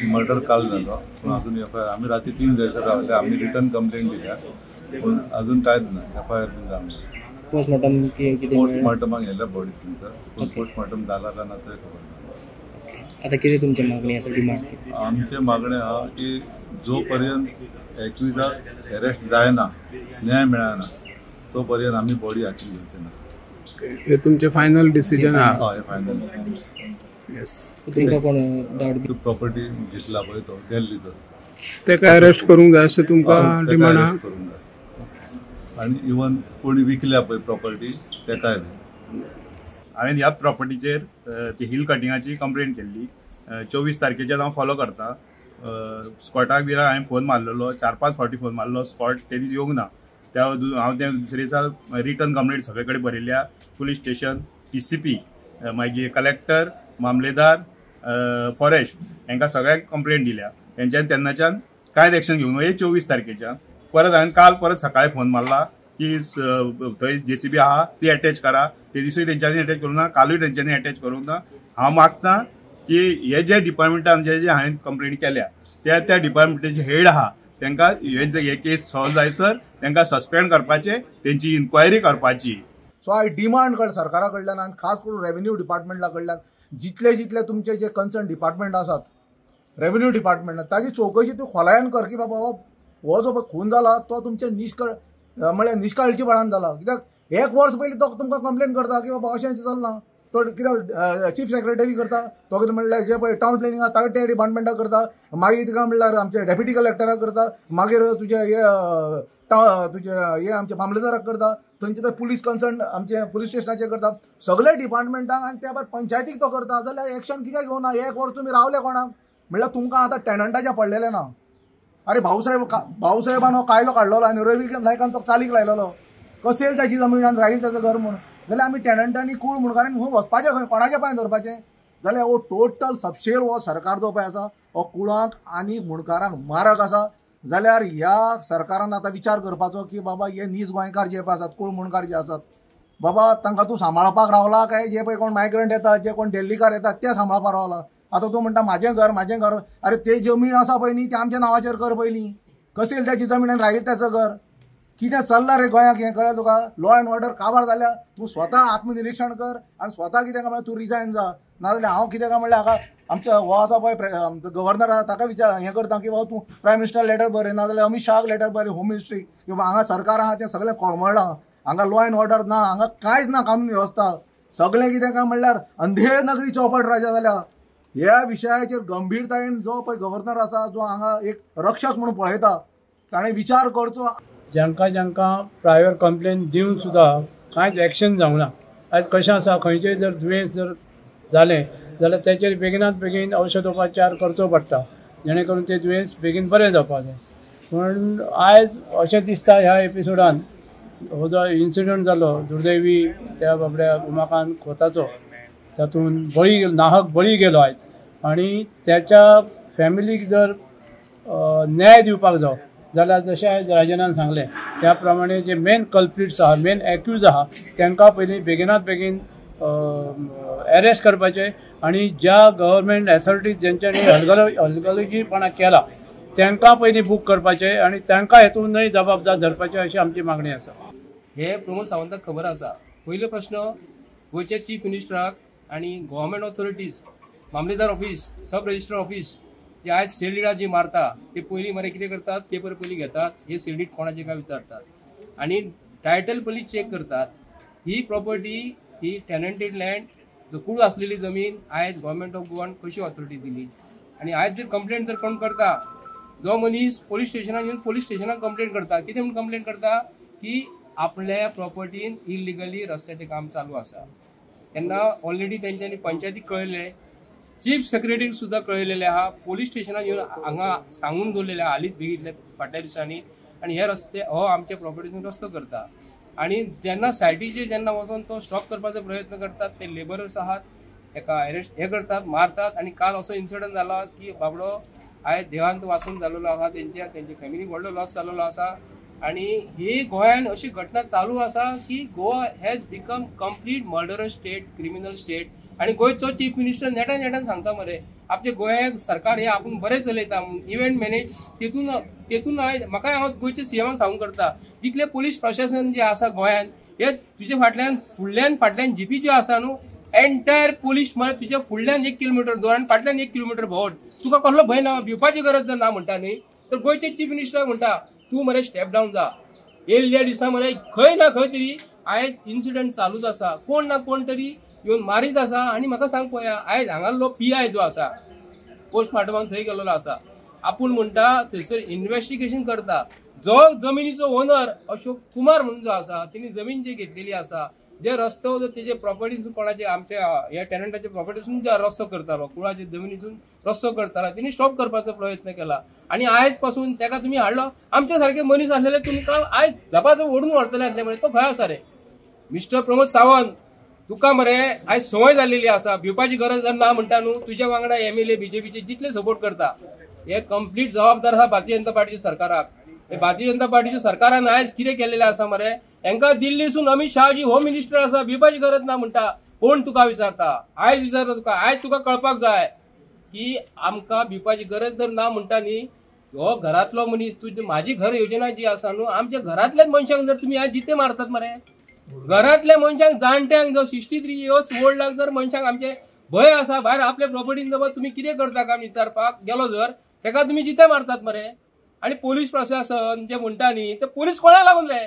murder काल झालो पण अजून FIR आम्ही रात्री 3 दिवस रावले आम्ही रिटर्न कंप्लेंट दिल्या पण अजून कांयच ना FIR बी जावना पोस्टमॉर्टम पोस्टमॉर्टम गेल्या बॉडी तुमचं पोस्टमॉर्टम जाला का ना ते खबर ना आता किती तुमची मागणी असा डिमांड आमचे मागणे हा की जो पर्यंत 21 अरेस्ट जायना न्याय मिळाना तो पर्यंत आम्ही बॉडी हाती घेवचे ना हे तुमचे फायनल डिसिजन हा हय फायनल यस तुमकां कोण डावट प्रॉपर्टी घेतला पळय तो दिल्लीचो तेका अरेस्ट करूंक जाय अशें तुमकां डिमांड आहा करूंक जाय आनी इवन कोणी विकल्या पळय प्रॉपर्टी तेकाय बी हांवें ह्याच प्रॉपर्टीचेर ती हिल कटिंगाची कंप्लेंट केल्ली 24 तारखेच्यान हांव फॉलो करता स्कॉटाक बी हांवें फोन मारलेलो 4-5 फावटी फोन मारलो स्कॉट ते दीस येवंक ना हांव ते दुसरे दिसा रिटर्न कंप्लेंट सगळे कडेन बरयल्या पुलीस स्टेशन PCP मागीर कलेक्टर मामलेदार फॉरेस्ट हांकां सगळ्यांक कंप्लेंट दिल्या तेंच्यान तेन्नाच्यान कांयच एक्शन घेवंक ना 24 तारखेच्यान परत हांवें काल परत सकाळी फोन मारला की थंय JCB आहा ती अटॅच करा ते दिसूय तेंच्यांनी अटॅच करूंक ना कालूय तेंच्यांनी अटॅच करूंक ना हांव मागता की हे जे डिपार्टमेंटान जे हांवें कंप्लेंट केल्या त्या डिपार्टमेंटाचे हेड आहा तांकां हे केस सॉल्व जायसर तांकां सस्पेंड करपाचे तेंची इन्क्वायरी करपाची सो हांव डिमांड कर सरकारा कडल्यान आनी खास करून रेव्हेन्यू डिपार्टमेंटा कडल्यान जितले तुमचे जे कन्सर्न डिपार्टमेंट आसात रेव्हेन्यू डिपार्टमेंट ताजी चौकशी तूं खोलायन कर की बाबा हो जो खून जाला तो तुमचे म्हळ्यार निश्काळजीपणान जाला कित्याक 1 वर्स पयलीं तो तुमकां कंप्लेन करता की बाबा अशें चलना तो कित्याक चीफ सेक्रेटरी करता तो कितें म्हणल्यार जे पळय टावन प्लॅनिंग आसा ताका ते डिपार्टमेंटाक करता मागीर तिका म्हणल्यार आमचे डेप्युटी कलेक्टराक करता मागीर तुजे हे आमचे मामलेदाराक करता थंयचे ते पुलीस कन्सर्न आमचे पुलीस स्टेशनाचेर करता सगळे डिपार्टमेंटाक आनी त्या भायर पंचायतीक तो करता जाल्यार एक्शन कित्याक घेवना 1 वर्स तुमी रावले कोणाक म्हणल्यार तुमकां आतां टॅनंटाचे पडलेले ना अरे भाऊसाहेबान हो कायदो काडलेलो आनी रवी नायकान तो चालीक लायलेलो कसेल ताची जमीन आनी राहील ताचें घर म्हणून जाल्यार आमी टॅनंटांनी कूळ म्हणून खंय वचपाचें खंय कोणाच्या पांय धरपाचें जाल्यार हो टोटल सबशेर हो सरकार जो पळय आसा हो कुळांक आनी मुणकारांक मारक आसा जाल्यार ह्या सरकारान आतां विचार करपाचो की बाबा हे नीज गोंयकार जे पळय आसात कूळ मुणकार जे आसात बाबा तांकां तूं सांबाळपाक रावला काय जे पळय कोण मायग्रंट येतात जे कोण दिल्लीकार येतात ते सांबाळपाक रावला आतां तूं म्हणटा म्हजें घर अरे ते जमीन आसा पळय न्ही ती आमच्या नांवाचेर कर पयलीं कसेल त्याची जमीन आनी राहील त्याचं घर कितें चल्लां रे गोंयाक हें कळ्ळें तुका लॉ एंड ऑर्डर काबार जाल्या तूं स्वता आत्मनिरीक्षण कर आनी स्वता कितें काय म्हणल्यार तूं रिजायन जा नाजाल्यार हांव कितें काय म्हणल्यार हाका आमच्या हो आसा पळय गव्हर्नर आसा ताका हें करता की बाबा तूं प्रायम मिनिस्टर लेटर बरय नाजाल्यार अमित शाहाक लेटर बरय होम मिनिस्ट्री की बाबा हांगा सरकार आहा तें सगळें कोळमळ्ळां हांगा लॉ एंड ऑर्डर ना हांगा कांयच ना कानून वेवस्था सगळें कितें काय म्हणल्यार अंधेर नगरी चौपट राजा जाल्या ह्या विशयाचेर गंभीरतायेन जो पळय गव्हर्नर आसा जो हांगा एक रक्षक म्हणून पळयता ताणें विचार करचो ज्यांका प्रायर कंप्लेन दिवन सुद्दां कांयच एक्शन जावना आयज कशें आसा खंयचेय जर दुयेंस जर जालें जाल्यार तेचेर बेगिनात बेगीन औषधोपचार करचो पडटा जेणे करून तें दुयेंस बेगीन बरें जावपाक जाय पूण आयज अशें दिसता ह्या एपिसोडान हो जो इन्सिडंट जालो दुर्दैवी त्या बाबड्या उमाकांत खोताचो तातूंत नाहक बळी गेलो आयज आनी त्याच्या फॅमिलीक जर न्याय दिवपाक जाय जाल्यार जशें आयज राजनान सांगलें त्या प्रमाणे जे मेन कल्प्रिट्स आहा मेन एक्यूज आहा तांकां पयलीं बेगिनात बेगीन अरेस्ट करपाचें आनी ज्या गव्हर्मेंट एथॉरिटीज जेंच्यांनी हलगर्जीपणा केला तांकां पयलीं बूक करपाचें आनी तांकां हेतूनय जबाबदार धरपाचें अशी आमची मागणी आसा हे प्रमोद सावंताक खबर आसा पयलो प्रश्न गोंयच्या चीफ मिनिस्टराक आनी गव्हर्मेंट ऑथॉरिटीज मामलेदार ऑफिस सब रजिस्टर ऑफिस जे आयज सेल जी मारता ते पयलीं मरे कितें करतात पेपर पयलीं घेतात हे सेल डीड कोणाचे काय विचारतात आनी टायटल पयलीं चॅक करतात ही प्रॉपर्टी ही टॅनंटेड लँड जो कूळ आसलेली जमीन आयज गव्हर्मेंट ऑफ गोवान कशी ऑथॉरिटी दिली आनी आयज जर कंप्लेंट जर कोण करता जो मनीस पोलीस स्टेशनाक येवन पोलीस स्टेशनाक कंप्लेंट करता कितें म्हणून कंप्लेंट करता की आपल्या प्रॉपर्टीन इलिगली रस्त्याचें काम चालू आसा तेन्ना ऑलरेडी तेंच्यांनी पंचायतीक कळयलें चीफ सेक्रेटरीक सुद्दां कळयलेलें आहा पोलीस स्टेशनाक येवन हांगा सांगून दवरलेलें हालींच बेगितले फाटल्या दिसांनी आनी हे रस्ते हो आमच्या प्रॉपर्टीसून रस्तो करता आनी जेन्ना सायटीचेर जेन्ना वचून तो स्टॉप करपाचो प्रयत्न करतात ते लेबरर्स आहात ताका अरेस्ट हे करतात मारतात आनी काल असो इन्सिडंट जाला की बाबडो आयज देहांत वाचून जाल्लो आहा तेंचे फॅमिलीक व्हडलो लॉस जाल्लो आसा आनी ही गोंयान अशी घटना चालू आसा की Goa has become complete murderous state criminal state आनी गोंयचो चीफ मिनिस्टर नेटान सांगता मरे आपले गोंय सरकार हे आपण बरें चलयता इव्हेंट मॅनेज तेतून म्हाका हांव गोंयच्या सीएमाक सांगूंक करता जितले पुलीस प्रशासन जे आसा गोंयांत हे तुजे फाटल्यान जीपी ज्यो आसा न्हू एंटायर पुलीस म्हळ्यार तुज्या फुडल्यान 1 किलोमीटर दूर आनी फाटल्यान 1 किलोमीटर भोंवड तुका कसलो भंय ना भिवपाची गरज जर ना म्हणटा न्ही तर गोंयचे चीफ मिनिस्टर म्हणटा तूं मरे स्टेप डावन जा येयल्ल्या दिसा मरे खंय ना खंय तरी आयज इन्सिडंट चालूच आसा कोण ना कोण तरी येवन मारीत आसा आनी म्हाका सांग पळया आयज हांगालो PI जो आसा पोस्टमार्टमाक थंय गेल्लो आसा आपूण म्हणटा थंयसर इन्व्हेस्टिगेशन करता जो जमिनीचो ओनर अशोक कुमार म्हणून जो आसा तिणी जमीन जी घेतलेली आसा जे रस्तो तेजे प्रॉपर्टीसून कोणाचे आमच्या ह्या टेनंटाचे प्रॉपर्टीसून जो रस्तो करतालो कुळाचे जमिनीसून रस्तो करतालो तिणी स्टॉप करपाचो प्रयत्न केला आणि आयज पासून तेका तुम्ही हाडलो आमच्या सारखे मनीस आसलेले तुमकां आयज झपाझप ओडून व्हरतले आसले मरे तो खंय आसा रे मिस्टर प्रमोद सावंत तुका मरे आयज संवय जाल्लेली आसा भिवपाची गरज ना म्हणटा न्हू तुज्या वांगडा MLA BJPचे जितले सपोर्ट करता हे कंप्लीट जबाबदार आसा भारतीय जनता पार्टीच्या सरकाराक भारतीय जनता पार्टीच्या सरकारान आयज कितें केलेलें आसा मरे हांकां दिल्लीसून अमित शहाजी होम मिनिस्टर आसा भिवपाची गरज ना म्हणटा कोण तुका विचारता आयज विचारता तुका आयज तुका कळपाक जाय की आमकां भिवपाची गरज जर ना म्हणटा न्ही हो घरातलो मनीस तुजी माझी घर योजना जी आसा न्हू आमच्या घरातल्याच मनशांक जर तुम्ही आयज जिते मारतात मरे घरातल्या मनशांक जाणट्यांक जो 63 इयर्स ओल्डाक जर मनशांक आमचे भंय आसा भायर आपल्या प्रॉपर्टीन जर तुम्ही कितें करता काम विचारपाक गेलो जर तेका तुम्ही जिते मारतात मरे आणि पोलीस प्रशासन जे म्हणटा न्ही ते पोलीस कोणाक लागून रे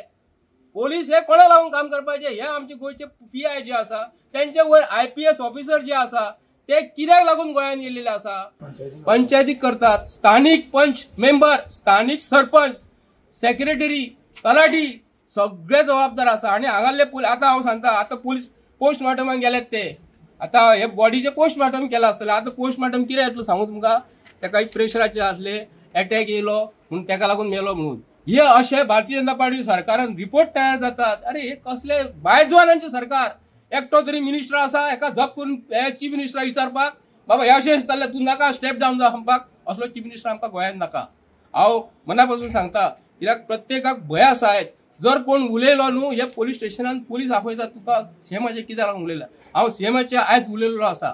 पोलीस हे कोणाक लागून काम करपाचे हे आमचे गोंयचे PI जे आसा त्यांचे वयर IPS ऑफिसर जे आसा ते कित्याक लागून गोंयांत येयलेले आसा पंचायतीक करतात स्थानिक पंच मेंबर स्थानिक सरपंच सेक्रेटरी तलाठी सगळे जबाबदार आसा आणि हांगाले आतां हांव सांगता आतां पुलीस पोस्टमार्टमाक गेलेत ते आतां हे बॉडीचे पोस्टमार्टम केला आसतले आतां पोस्टमार्टम कितें येतलो सांगू तुमकां तेका प्रेशराचे आसले अटॅक येयलो म्हणून तेका लागून मेलो म्हणून हे अशे भारतीय जनता पार्टी सरकारान रिपोर्ट तयार जातात अरे हे कसले बायजवानांचे सरकार एकटो तरी मिनिस्टर आसा एका धप करून चीफ मिनिस्टराक विचारपाक बाबा हे अशें जाल्ले तूं नाका स्टेप डावन जा म्हणपाक असलो चीफ मिनिस्टर आमकां गोंयांत नाका हांव मना पासून सांगता कित्याक प्रत्येकाक भंय आसा आयज जर कोण उलयलो न्हू हे पोलीस स्टेशनान पुलीस आपयता तुका सीएमाचे कित्याक लागून उलयला हांव सीएमाचे आयज उलयल्लो आसा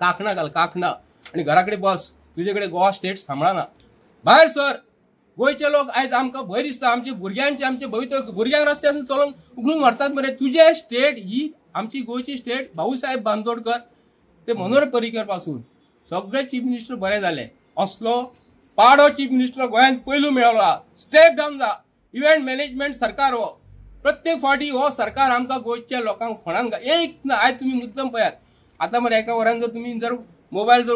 काखणा घाल काखणा आनी घरा कडेन बस तुजे कडेन गोवा स्टेट सांबाळना भायर सर गोंयचे लोक आयज आमकां भंय दिसता आमच्या भुरग्यांचे आमचे भवितव्य भुरग्यांक रस्त्यासून चलोवन उखलून व्हरतात मरे तुजे स्टेट ही आमची गोंयची स्टेट भाऊसाहेब बांदोडकर ते मनोहर पर्रीकर पासून सगळे चीफ मिनिस्टर बरे जाले असलो पाडो चीफ मिनिस्टर गोंयांत पयलू मेळ्ळो स्टेप डावन जा इव्हेंट मॅनेजमेंट सरकार हो प्रत्येक फावटी हो सरकार आमकां गोंयच्या लोकांक फणान एक ना आयज तुमी मुद्दम पळयात आतां मरे एका वरान जर तुमी जर मोबायल जर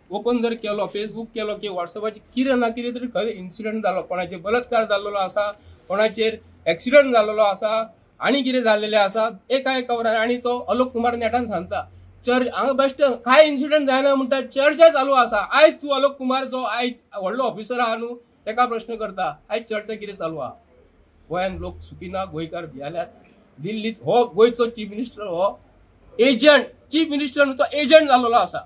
ओपन जर केलो फेसबुक केलो की व्हॉट्सअपाचेर कितें ना कितें तरी खंय इन्सिडंट जालो कोणाचेर बलात्कार जाल्लो आसा कोणाचेर एक्सिडंट जाल्लो आसा आनी कितें जाल्लेलें आसा एका वरान आनी तो अलोक कुमार नेटान सांगता हांगा बेश्ट कांय इन्सिडंट जायना म्हणटा चर्चा चालू आसा आयज तूं अलोक कुमार जो आयज व्हडलो ऑफिसर आहा न्हू तेका प्रश्न करता आयज चर्चा कितें चालू आहा गोंयांत लोक सुखीना गोंयकार भियाल्यात दिल्लीत हो गोंयचो चीफ मिनिस्टर हो एजंट चीफ मिनिस्टर न्हू तो एजंट जाल्लो आसा